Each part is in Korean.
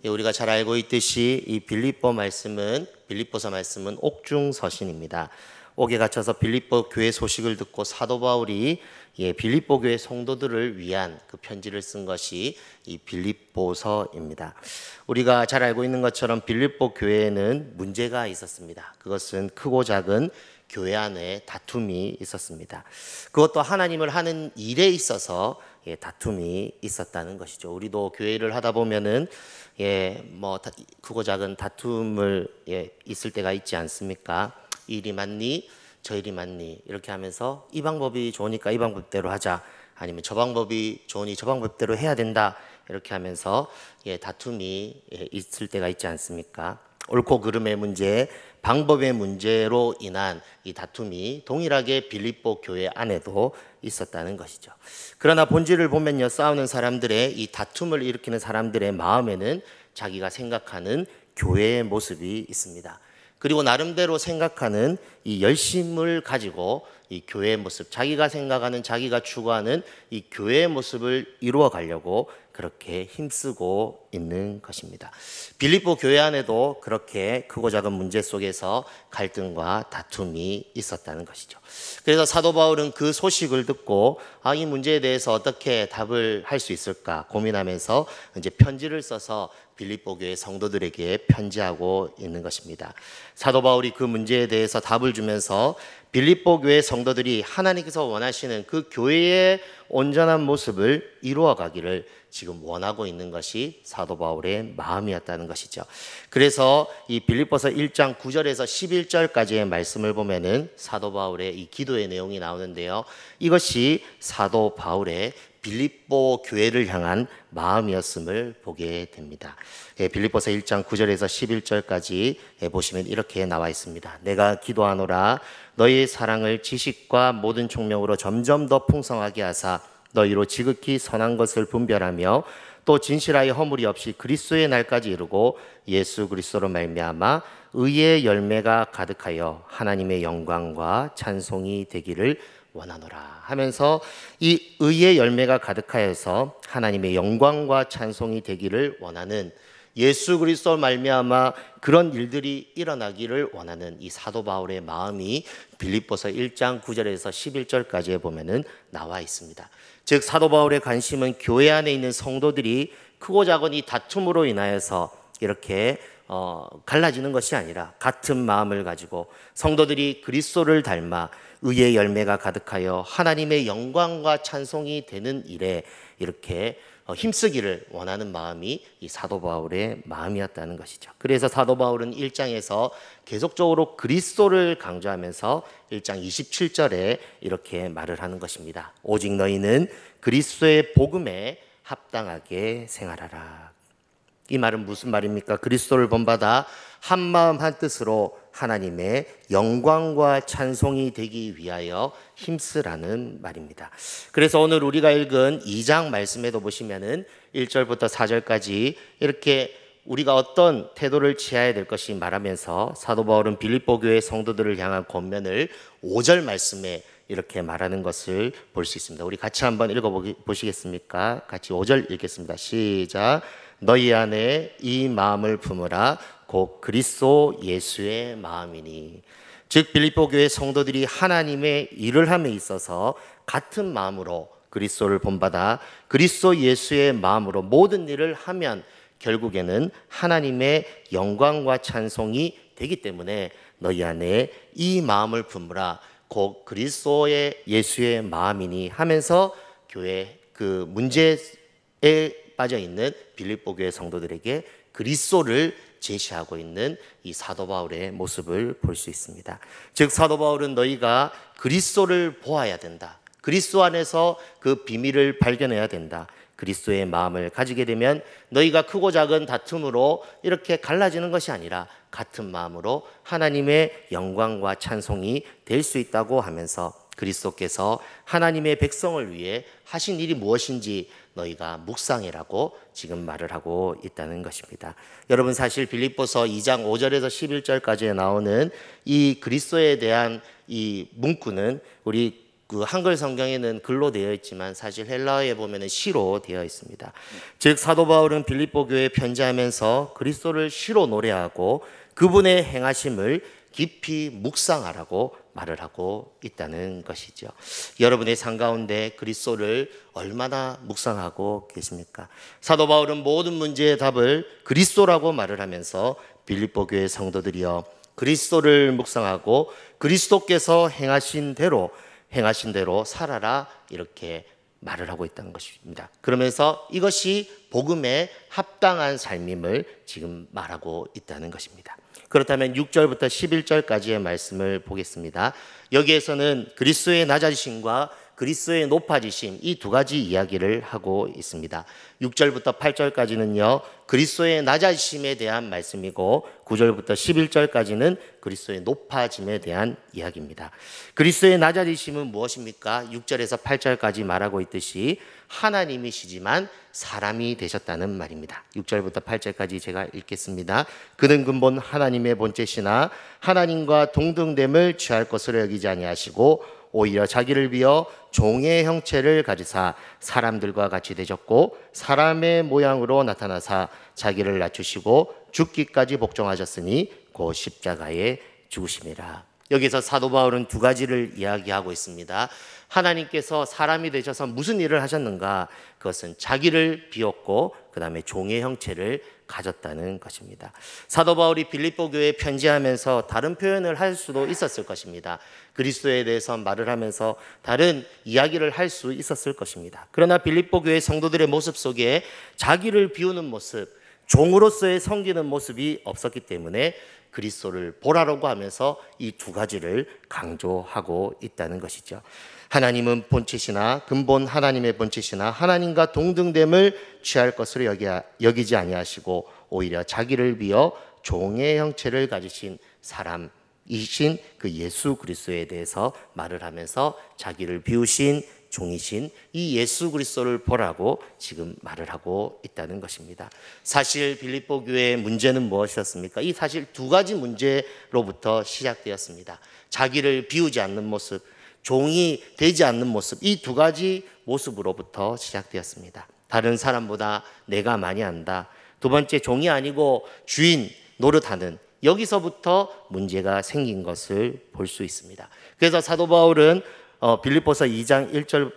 우리가 잘 알고 있듯이 이 빌립보서 말씀은 옥중서신입니다. 옥에 갇혀서 빌립보 교회 소식을 듣고 사도 바울이 빌립보 교회 성도들을 위한 그 편지를 쓴 것이 이 빌립보서입니다. 우리가 잘 알고 있는 것처럼 빌립보 교회에는 문제가 있었습니다. 그것은 크고 작은 교회 안에 다툼이 있었습니다. 그것도 하나님을 하는 일에 있어서 다툼이 있었다는 것이죠. 우리도 교회를 하다 보면은 크고 작은 다툼을 있을 때가 있지 않습니까? 이 일이 맞니? 저 일이 맞니? 이렇게 하면서 이 방법이 좋으니까 이 방법대로 하자. 아니면 저 방법이 좋으니 저 방법대로 해야 된다. 이렇게 하면서 다툼이 있을 때가 있지 않습니까? 옳고 그름의 문제, 방법의 문제로 인한 이 다툼이 동일하게 빌립보 교회 안에도 있었다는 것이죠. 그러나 본질을 보면요, 싸우는 사람들의 이 다툼을 일으키는 사람들의 마음에는 자기가 생각하는 교회의 모습이 있습니다. 그리고 나름대로 생각하는 이 열심을 가지고 이 교회의 모습, 자기가 생각하는, 자기가 추구하는 이 교회의 모습을 이루어 가려고 그렇게 힘쓰고 있는 것입니다. 빌립보 교회 안에도 그렇게 크고 작은 문제 속에서 갈등과 다툼이 있었다는 것이죠. 그래서 사도 바울은 그 소식을 듣고 이 문제에 대해서 어떻게 답을 할 수 있을까 고민하면서 이제 편지를 써서 빌립보 교회 성도들에게 편지하고 있는 것입니다. 사도 바울이 그 문제에 대해서 답을 주면서 빌립보 교회 성도들이 하나님께서 원하시는 그 교회의 온전한 모습을 이루어 가기를 지금 원하고 있는 것이 사도 바울의 마음이었다는 것이죠. 그래서 이 빌립보서 1장 9절에서 11절까지의 말씀을 보면은 사도 바울의 이 기도의 내용이 나오는데요. 이것이 사도 바울의 빌립보 교회를 향한 마음이었음을 보게 됩니다. 빌립보서 1장 9절에서 11절까지 보시면 이렇게 나와 있습니다. 내가 기도하노라 너희의 사랑을 지식과 모든 총명으로 점점 더 풍성하게 하사 너희로 지극히 선한 것을 분별하며 또 진실하여 허물이 없이 그리스도의 날까지 이루고 예수 그리스도로 말미암아 의의 열매가 가득하여 하나님의 영광과 찬송이 되기를 원하노라 하면서 이 의의 열매가 가득하여서 하나님의 영광과 찬송이 되기를 원하는, 예수 그리스도 말미암아 그런 일들이 일어나기를 원하는 이 사도 바울의 마음이 빌립보서 1장 9절에서 11절까지에 보면은 나와 있습니다. 즉 사도 바울의 관심은 교회 안에 있는 성도들이 크고 작은 이 다툼으로 인하여서 이렇게 갈라지는 것이 아니라 같은 마음을 가지고 성도들이 그리스도를 닮아 의의 열매가 가득하여 하나님의 영광과 찬송이 되는 일에 이렇게 힘쓰기를 원하는 마음이 이 사도 바울의 마음이었다는 것이죠. 그래서 사도 바울은 1장에서 계속적으로 그리스도를 강조하면서 1장 27절에 이렇게 말을 하는 것입니다. 오직 너희는 그리스도의 복음에 합당하게 생활하라. 이 말은 무슨 말입니까? 그리스도를 본받아 한 마음 한 뜻으로 하나님의 영광과 찬송이 되기 위하여 힘쓰라는 말입니다. 그래서 오늘 우리가 읽은 2장 말씀에도 보시면은 1절부터 4절까지 이렇게 우리가 어떤 태도를 취해야 될 것이 말하면서 사도 바울은 빌립보 교회 성도들을 향한 권면을 5절 말씀에 이렇게 말하는 것을 볼 수 있습니다. 우리 같이 한번 읽어보시겠습니까? 같이 5절 읽겠습니다. 시작. 너희 안에 이 마음을 품으라 곧 그리스도 예수의 마음이니. 즉 빌립보 교회 성도들이 하나님의 일을 함에 있어서 같은 마음으로 그리스도를 본받아 그리스도 예수의 마음으로 모든 일을 하면 결국에는 하나님의 영광과 찬송이 되기 때문에 너희 안에 이 마음을 품으라 곧 그리스도의 예수의 마음이니 하면서 교회 그 문제에 빠져 있는 빌립보 교회 성도들에게 그리스도를 제시하고 있는 이 사도 바울의 모습을 볼 수 있습니다. 즉 사도 바울은 너희가 그리스도를 보아야 된다. 그리스도 안에서 그 비밀을 발견해야 된다. 그리스도의 마음을 가지게 되면 너희가 크고 작은 다툼으로 이렇게 갈라지는 것이 아니라 같은 마음으로 하나님의 영광과 찬송이 될 수 있다고 하면서 그리스도께서 하나님의 백성을 위해 하신 일이 무엇인지 너희가 묵상해라고 지금 말을 하고 있다는 것입니다. 여러분 사실 빌립보서 2장 5절에서 11절까지에 나오는 이 그리스도에 대한 이 문구는 우리 그 한글 성경에는 글로 되어 있지만 사실 헬라어에 보면은 시로 되어 있습니다. 즉 사도 바울은 빌립보 교회에 편지하면서 그리스도를 시로 노래하고 그분의 행하심을 깊이 묵상하라고 말을 하고 있다는 것이죠. 여러분의 삶 가운데 그리스도를 얼마나 묵상하고 계십니까? 사도 바울은 모든 문제의 답을 그리스도라고 말을 하면서 빌립보 교회 성도들이여 그리스도를 묵상하고 그리스도께서 행하신 대로 살아라 이렇게 말을 하고 있다는 것입니다. 그러면서 이것이 복음에 합당한 삶임을 지금 말하고 있다는 것입니다. 그렇다면 6절부터 11절까지의 말씀을 보겠습니다. 여기에서는 그리스도의 낮아지심과 그리스도의 높아지심 이 두 가지 이야기를 하고 있습니다. 6절부터 8절까지는요 그리스도의 낮아지심에 대한 말씀이고 9절부터 11절까지는 그리스도의 높아짐에 대한 이야기입니다. 그리스도의 낮아지심은 무엇입니까? 6절에서 8절까지 말하고 있듯이 하나님이시지만 사람이 되셨다는 말입니다. 6절부터 8절까지 제가 읽겠습니다. 그는 근본 하나님의 본체시나 하나님과 동등됨을 취할 것으로 여기지 아니하시고 오히려 자기를 비어 종의 형체를 가지사 사람들과 같이 되셨고 사람의 모양으로 나타나사 자기를 낮추시고 죽기까지 복종하셨으니 곧 십자가에 죽으심이라. 여기서 사도 바울은 두 가지를 이야기하고 있습니다. 하나님께서 사람이 되셔서 무슨 일을 하셨는가? 그것은 자기를 비웠고 그 다음에 종의 형체를 가졌다는 것입니다. 사도 바울이 빌립보 교회에 편지하면서 다른 표현을 할 수도 있었을 것입니다. 그리스도에 대해서 말을 하면서 다른 이야기를 할 수 있었을 것입니다. 그러나 빌립보 교회 성도들의 모습 속에 자기를 비우는 모습, 종으로서의 섬기는 모습이 없었기 때문에 그리스도를 보라라고 하면서 이 두 가지를 강조하고 있다는 것이죠. 하나님은 본체시나 근본 하나님의 본체시나 하나님과 동등됨을 취할 것으로 여기지 아니하시고 오히려 자기를 비어 종의 형체를 가지신 사람이신 그 예수 그리스도에 대해서 말을 하면서 자기를 비우신 종이신 이 예수 그리스도를 보라고 지금 말을 하고 있다는 것입니다. 사실 빌립보 교회의 문제는 무엇이었습니까? 이 사실 두 가지 문제로부터 시작되었습니다. 자기를 비우지 않는 모습, 종이 되지 않는 모습, 이 두 가지 모습으로부터 시작되었습니다. 다른 사람보다 내가 많이 안다. 두 번째, 종이 아니고 주인 노릇하는, 여기서부터 문제가 생긴 것을 볼 수 있습니다. 그래서 사도 바울은 빌립보서 2장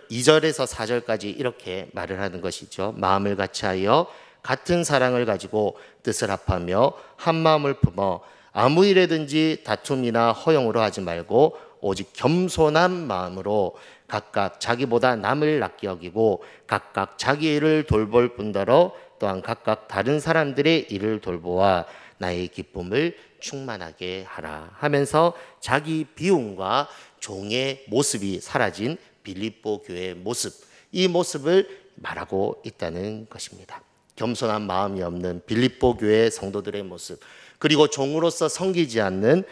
2절에서 4절까지 이렇게 말을 하는 것이죠. 마음을 같이하여 같은 사랑을 가지고 뜻을 합하며 한 마음을 품어 아무 일에든지 다툼이나 허용으로 하지 말고 오직 겸손한 마음으로 각각 자기보다 남을 낫게 여기고 각각 자기 일을 돌볼 뿐더러 또한 각각 다른 사람들의 일을 돌보아 나의 기쁨을 충만하게 하라 하면서 자기 비움과 종의 모습이 사라진 빌립보 교회의 모습, 이 모습을 말하고 있다는 것입니다. 겸손한 마음이 없는 빌립보 교회 성도들의 모습, 그리고 종으로서 섬기지 않는,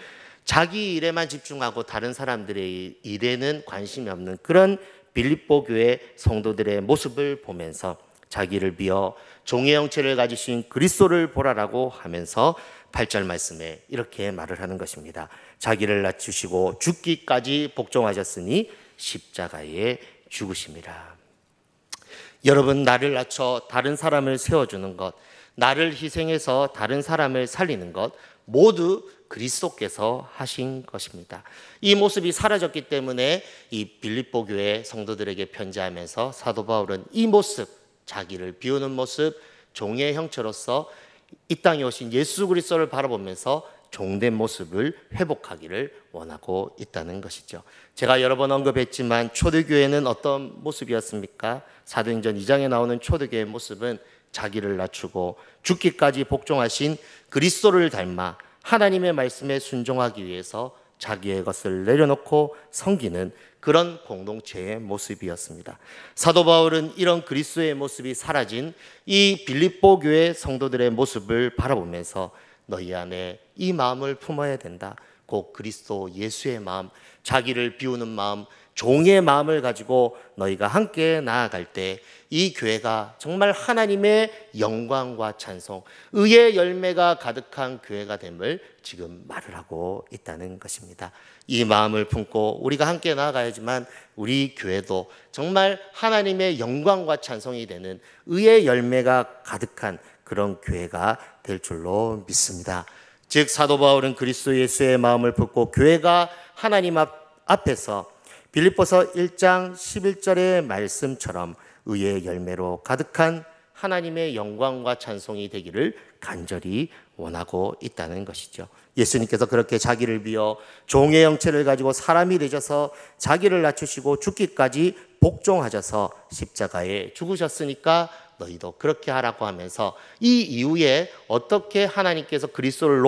자기 일에만 집중하고 다른 사람들의 일에는 관심이 없는 그런 빌립보 교회 성도들의 모습을 보면서 자기를 비어 종의 형체를 가지신 그리스도를 보라라고 하면서 8절 말씀에 이렇게 말을 하는 것입니다. 자기를 낮추시고 죽기까지 복종하셨으니 십자가에 죽으심이라. 여러분, 나를 낮춰 다른 사람을 세워주는 것, 나를 희생해서 다른 사람을 살리는 것 모두 그리스도께서 하신 것입니다. 이 모습이 사라졌기 때문에 이 빌립보 교회 성도들에게 편지하면서 사도 바울은 이 모습, 자기를 비우는 모습, 종의 형체로서 이 땅에 오신 예수 그리스도를 바라보면서 종된 모습을 회복하기를 원하고 있다는 것이죠. 제가 여러 번 언급했지만 초대교회는 어떤 모습이었습니까? 사도행전 2장에 나오는 초대교회의 모습은 자기를 낮추고 죽기까지 복종하신 그리스도를 닮아 하나님의 말씀에 순종하기 위해서 자기의 것을 내려놓고 섬기는 그런 공동체의 모습이었습니다. 사도 바울은 이런 그리스도의 모습이 사라진 이 빌립보 교회 성도들의 모습을 바라보면서 너희 안에 이 마음을 품어야 된다. 곧 그리스도 예수의 마음, 자기를 비우는 마음, 종의 마음을 가지고 너희가 함께 나아갈 때 이 교회가 정말 하나님의 영광과 찬송, 의의 열매가 가득한 교회가 됨을 지금 말을 하고 있다는 것입니다. 이 마음을 품고 우리가 함께 나아가야지만 우리 교회도 정말 하나님의 영광과 찬송이 되는 의의 열매가 가득한 그런 교회가 될 줄로 믿습니다. 즉 사도 바울은 그리스도 예수의 마음을 품고 교회가 하나님 앞에서 빌립보서 1장 11절의 말씀처럼 의의 열매로 가득한 하나님의 영광과 찬송이 되기를 간절히 원하고 있다는 것이죠. 예수님께서 그렇게 자기를 비워 종의 형체를 가지고 사람이 되셔서 자기를 낮추시고 죽기까지 복종하셔서 십자가에 죽으셨으니까 너희도 그렇게 하라고 하면서 이 이후에 어떻게 하나님께서 그리스도를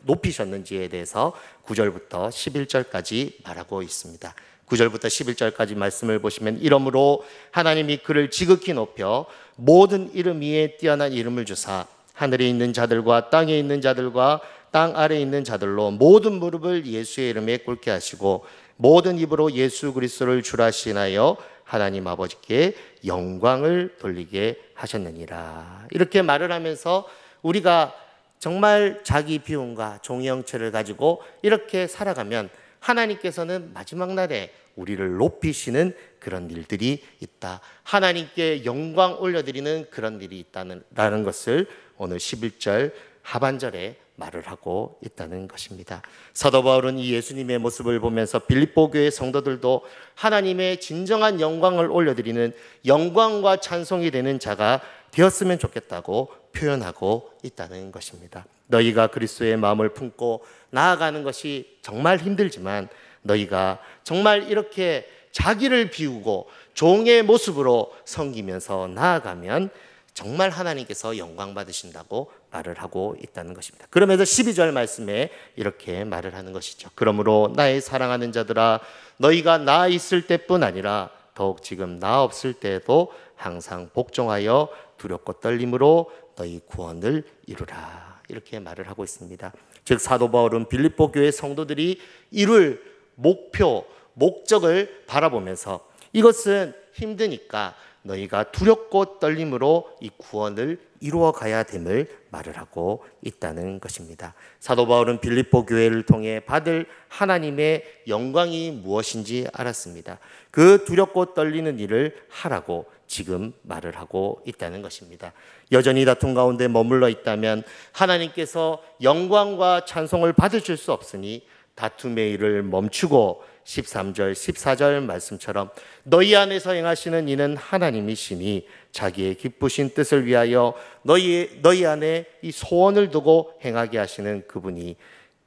높이셨는지에 대해서 9절부터 11절까지 말하고 있습니다. 9절부터 11절까지 말씀을 보시면 이러므로 하나님이 그를 지극히 높여 모든 이름 위에 뛰어난 이름을 주사 하늘에 있는 자들과 땅에 있는 자들과 땅 아래에 있는 자들로 모든 무릎을 예수의 이름에 꿇게 하시고 모든 입으로 예수 그리스도를 주라 시인하여 하나님 아버지께 영광을 돌리게 하셨느니라. 이렇게 말을 하면서 우리가 정말 자기 비움과 종의 형체를 가지고 이렇게 살아가면 하나님께서는 마지막 날에 우리를 높이시는 그런 일들이 있다. 하나님께 영광 올려드리는 그런 일이 있다는 것을 오늘 11절 하반절에 말을 하고 있다는 것입니다. 사도 바울은 이 예수님의 모습을 보면서 빌립보 교회 성도들도 하나님의 진정한 영광을 올려드리는 영광과 찬송이 되는 자가 되었으면 좋겠다고 표현하고 있다는 것입니다. 너희가 그리스도의 마음을 품고 나아가는 것이 정말 힘들지만 너희가 정말 이렇게 자기를 비우고 종의 모습으로 섬기면서 나아가면 정말 하나님께서 영광 받으신다고 말을 하고 있다는 것입니다. 그러면서 12절 말씀에 이렇게 말을 하는 것이죠. 그러므로 나의 사랑하는 자들아 너희가 나 있을 때뿐 아니라 더욱 지금 나 없을 때에도 항상 복종하여 두렵고 떨림으로 너희 구원을 이루라. 이렇게 말을 하고 있습니다. 즉 사도 바울은 빌립보 교회 성도들이 이룰 목표, 목적을 바라보면서 이것은 힘드니까 너희가 두렵고 떨림으로 이 구원을 이루어 가야 됨을 말을 하고 있다는 것입니다. 사도 바울은 빌립보 교회를 통해 받을 하나님의 영광이 무엇인지 알았습니다. 그 두렵고 떨리는 일을 하라고 지금 말을 하고 있다는 것입니다. 여전히 다툼 가운데 머물러 있다면 하나님께서 영광과 찬송을 받으실 수 없으니 다툼의 일을 멈추고 13절, 14절 말씀처럼 너희 안에서 행하시는 이는 하나님이시니 자기의 기쁘신 뜻을 위하여 너희 안에 이 소원을 두고 행하게 하시는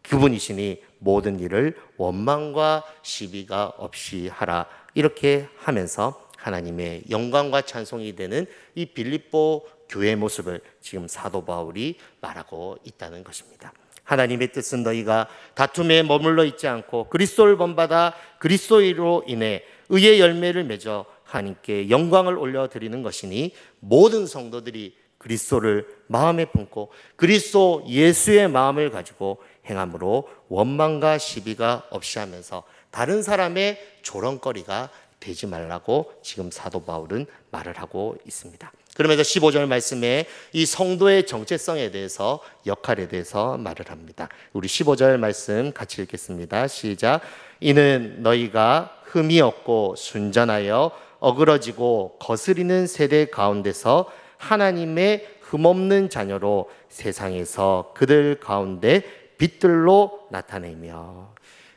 그분이시니 모든 일을 원망과 시비가 없이 하라. 이렇게 하면서 하나님의 영광과 찬송이 되는 이 빌립보 교회의 모습을 지금 사도 바울이 말하고 있다는 것입니다. 하나님의 뜻은 너희가 다툼에 머물러 있지 않고 그리스도를 본받아 그리스도로 인해 의의 열매를 맺어 하나님께 영광을 올려드리는 것이니 모든 성도들이 그리스도를 마음에 품고 그리스도 예수의 마음을 가지고 행함으로 원망과 시비가 없이 하면서 다른 사람의 조롱거리가 되지 말라고 지금 사도 바울은 말을 하고 있습니다. 그러면서 15절 말씀에 이 성도의 정체성에 대해서, 역할에 대해서 말을 합니다. 우리 15절 말씀 같이 읽겠습니다. 시작. 이는 너희가 흠이 없고 순전하여 어그러지고 거스리는 세대 가운데서 하나님의 흠없는 자녀로 세상에서 그들 가운데 빛들로 나타내며.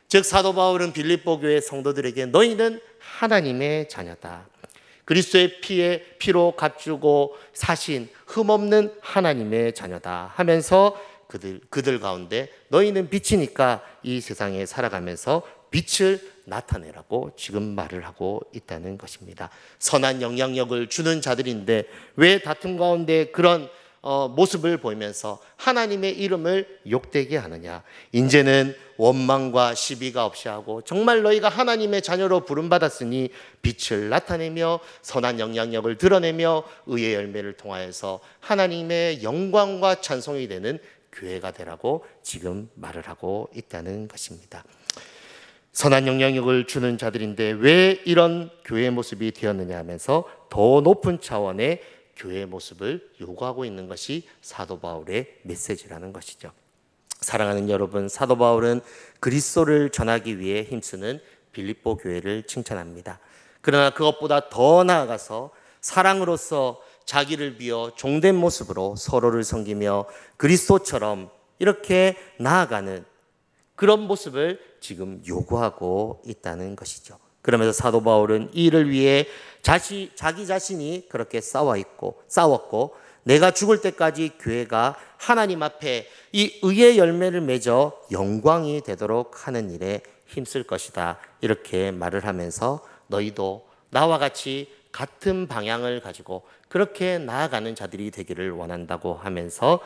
즉 사도 바울은 빌립보 교회 성도들에게 너희는 하나님의 자녀다. 그리스도의 피로 값주고 사신 흠없는 하나님의 자녀다 하면서 그들 가운데 너희는 빛이니까 이 세상에 살아가면서 빛을 나타내라고 지금 말을 하고 있다는 것입니다. 선한 영향력을 주는 자들인데 왜 다툼 가운데 그런 모습을 보이면서 하나님의 이름을 욕되게 하느냐. 이제는 원망과 시비가 없이 하고 정말 너희가 하나님의 자녀로 부름받았으니 빛을 나타내며 선한 영향력을 드러내며 의의 열매를 통하여서 하나님의 영광과 찬송이 되는 교회가 되라고 지금 말을 하고 있다는 것입니다. 선한 영향력을 주는 자들인데 왜 이런 교회의 모습이 되었느냐 하면서 더 높은 차원의 교회의 모습을 요구하고 있는 것이 사도 바울의 메시지라는 것이죠. 사랑하는 여러분, 사도 바울은 그리스도를 전하기 위해 힘쓰는 빌립보 교회를 칭찬합니다. 그러나 그것보다 더 나아가서 사랑으로서 자기를 비워 종된 모습으로 서로를 섬기며 그리스도처럼 이렇게 나아가는 그런 모습을 지금 요구하고 있다는 것이죠. 그러면서 사도 바울은 이 일을 위해 자기 자신이 그렇게 싸웠고 내가 죽을 때까지 교회가 하나님 앞에 이 의의 열매를 맺어 영광이 되도록 하는 일에 힘쓸 것이다, 이렇게 말을 하면서 너희도 나와 같이 같은 방향을 가지고 그렇게 나아가는 자들이 되기를 원한다고 하면서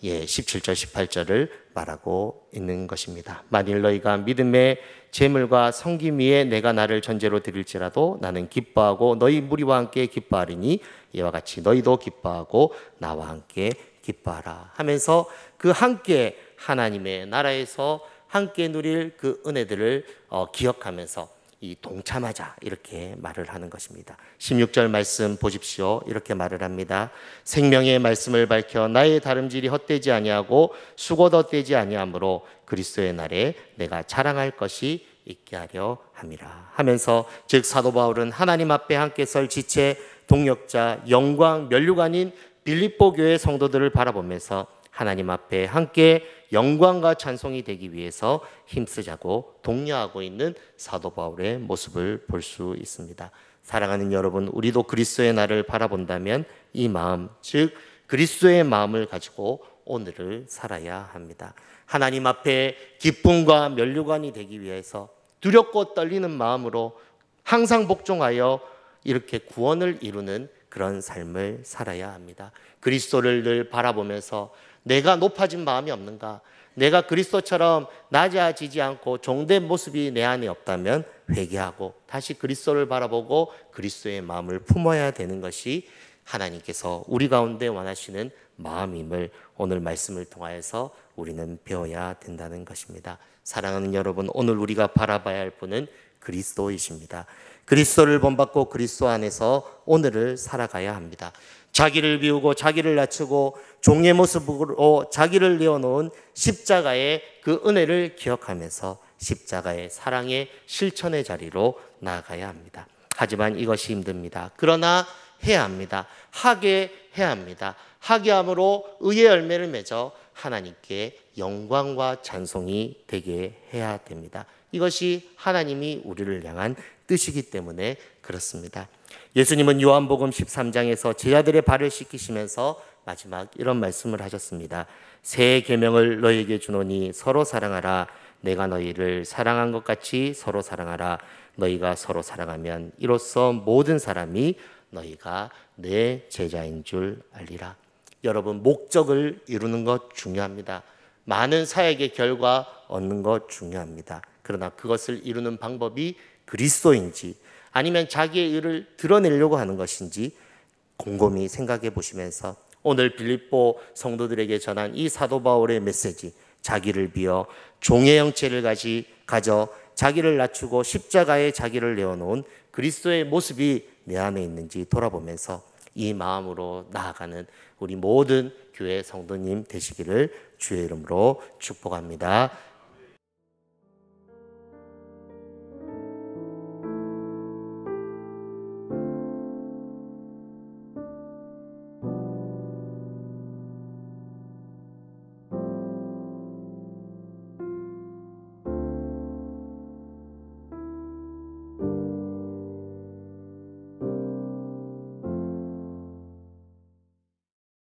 17절 18절을 말하고 있는 것입니다. 만일 너희가 믿음의 재물과 섬김 위에 내가 나를 전제로 드릴지라도 나는 기뻐하고 너희 무리와 함께 기뻐하리니 이와 같이 너희도 기뻐하고 나와 함께 기뻐하라 하면서 그 함께 하나님의 나라에서 함께 누릴 그 은혜들을 기억하면서 이 동참하자, 이렇게 말을 하는 것입니다. 16절 말씀 보십시오. 이렇게 말을 합니다. 생명의 말씀을 밝혀 나의 다름질이 헛되지 아니하고 수고도 헛되지 아니하므로 그리스도의 날에 내가 자랑할 것이 있게 하려 함이라 하면서, 즉 사도 바울은 하나님 앞에 함께 설 지체, 동역자, 영광, 면류관인 빌립보 교회 성도들을 바라보면서 하나님 앞에 함께 영광과 찬송이 되기 위해서 힘쓰자고 독려하고 있는 사도 바울의 모습을 볼 수 있습니다. 사랑하는 여러분, 우리도 그리스도의 날을 바라본다면 이 마음, 즉 그리스도의 마음을 가지고 오늘을 살아야 합니다. 하나님 앞에 기쁨과 면류관이 되기 위해서 두렵고 떨리는 마음으로 항상 복종하여 이렇게 구원을 이루는 그런 삶을 살아야 합니다. 그리스도를 늘 바라보면서 내가 높아진 마음이 없는가? 내가 그리스도처럼 낮아지지 않고 종된 모습이 내 안에 없다면 회개하고 다시 그리스도를 바라보고 그리스도의 마음을 품어야 되는 것이 하나님께서 우리 가운데 원하시는 마음임을 오늘 말씀을 통하여서 우리는 배워야 된다는 것입니다. 사랑하는 여러분, 오늘 우리가 바라봐야 할 분은 그리스도이십니다. 그리스도를 본받고 그리스도 안에서 오늘을 살아가야 합니다. 자기를 비우고 자기를 낮추고 종의 모습으로 자기를 내어놓은 십자가의 그 은혜를 기억하면서 십자가의 사랑의 실천의 자리로 나아가야 합니다. 하지만 이것이 힘듭니다. 그러나 해야 합니다. 하게 해야 합니다. 하게 함으로 의의 열매를 맺어 하나님께 영광과 찬송이 되게 해야 됩니다. 이것이 하나님이 우리를 향한 뜻이기 때문에 그렇습니다. 예수님은 요한복음 13장에서 제자들의 발을 씻기시면서 마지막 이런 말씀을 하셨습니다. 새 계명을 너희에게 주노니 서로 사랑하라. 내가 너희를 사랑한 것 같이 서로 사랑하라. 너희가 서로 사랑하면 이로써 모든 사람이 너희가 내 제자인 줄 알리라. 여러분, 목적을 이루는 것 중요합니다. 많은 사역의 결과 얻는 것 중요합니다. 그러나 그것을 이루는 방법이 그리스도인지 아니면 자기의 의를 드러내려고 하는 것인지 곰곰이 생각해 보시면서 오늘 빌립보 성도들에게 전한 이 사도 바울의 메시지, 자기를 비어 종의 형체를 가져 자기를 낮추고 십자가에 자기를 내어놓은 그리스도의 모습이 내 안에 있는지 돌아보면서 이 마음으로 나아가는 우리 모든 교회 성도님 되시기를 주의 이름으로 축복합니다.